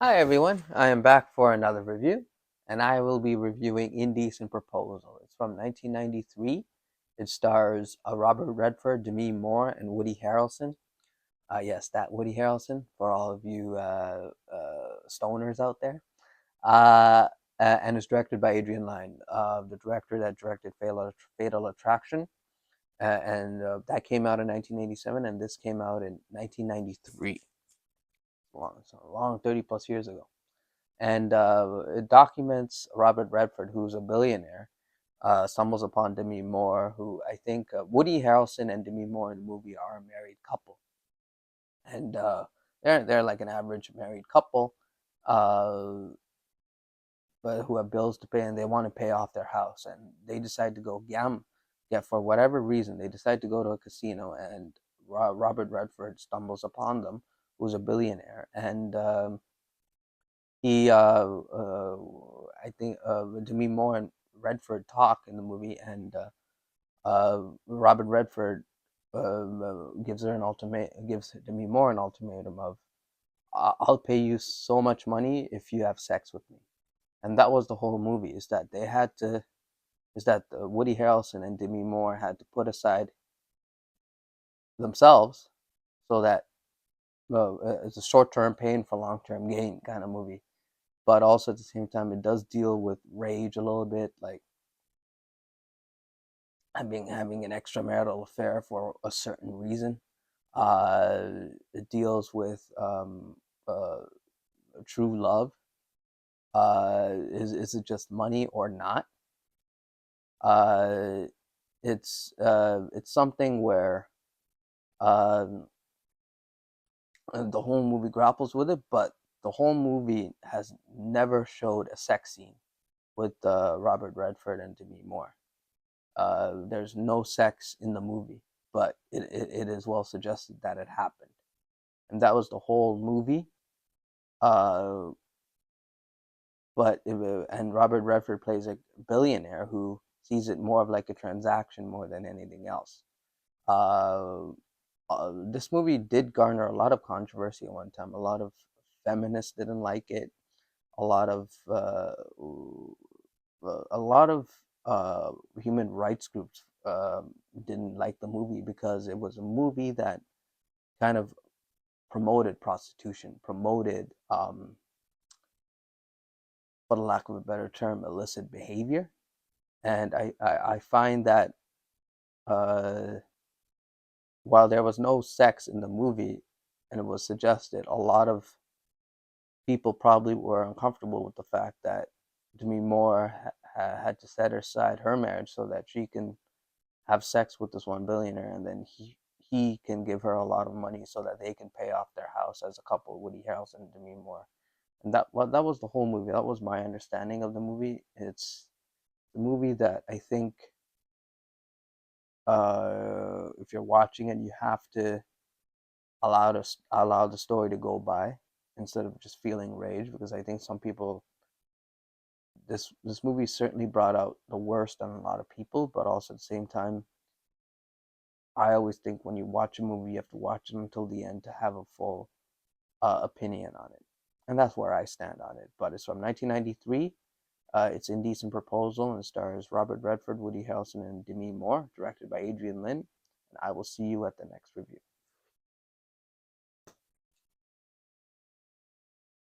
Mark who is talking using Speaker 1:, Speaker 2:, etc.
Speaker 1: Hi everyone, I am back for another review, and I will be reviewing Indecent Proposal. It's from 1993. It stars Robert Redford, Demi Moore, and Woody Harrelson. Yes, that Woody Harrelson for all of you stoners out there. And it's directed by Adrian Lyne, the director that directed Fatal Attraction, and that came out in 1987, and this came out in 1993. Long 30 plus years ago. And it documents Robert Redford, who's a billionaire, stumbles upon Demi Moore, who I think Woody Harrelson and Demi Moore in the movie are a married couple, and they're like an average married couple, uh, but who have bills to pay and they want to pay off their house, and they decide to go gamble. Yeah, for whatever reason, they decide to go to a casino, and Robert Redford stumbles upon them, who's a billionaire, and he I think Demi Moore and Redford talk in the movie, and Robert Redford gives Demi Moore an ultimatum of I'll pay you so much money if you have sex with me. And that was the whole movie, is that Woody Harrelson and Demi Moore had to put aside themselves so that it's a short-term pain for long-term gain kind of movie. But also at the same time, it does deal with rage a little bit, like having an extramarital affair for a certain reason. It deals with true love. Is it just money or not? Uh, it's something where um, the whole movie grapples with it, but the whole movie has never showed a sex scene with Robert Redford and Demi Moore. There's no sex in the movie, but it is well suggested that it happened. And that was the whole movie. Uh, and Robert Redford plays a billionaire who sees it more of like a transaction more than anything else. Uh, this movie did garner a lot of controversy at one time. A lot of feminists didn't like it. A lot of human rights groups didn't like the movie because it was a movie that kind of promoted prostitution, promoted, for the lack of a better term, illicit behavior. And I find that uh, while there was no sex in the movie and it was suggested, a lot of people probably were uncomfortable with the fact that Demi Moore had to set aside her marriage so that she can have sex with this one billionaire, and then he can give her a lot of money so that they can pay off their house as a couple, Woody Harrelson and Demi Moore. And that was the whole movie. That was my understanding of the movie. It's the movie that I think if you're watching it, you have to allow the story to go by instead of just feeling rage, because I think some people, this movie certainly brought out the worst in a lot of people, but also at the same time, I always think when you watch a movie, you have to watch it until the end to have a full opinion on it. And that's where I stand on it. But it's from 1993. It's Indecent Proposal and stars Robert Redford, Woody Harrelson, and Demi Moore, directed by Adrian Lyne. And I will see you at the next review.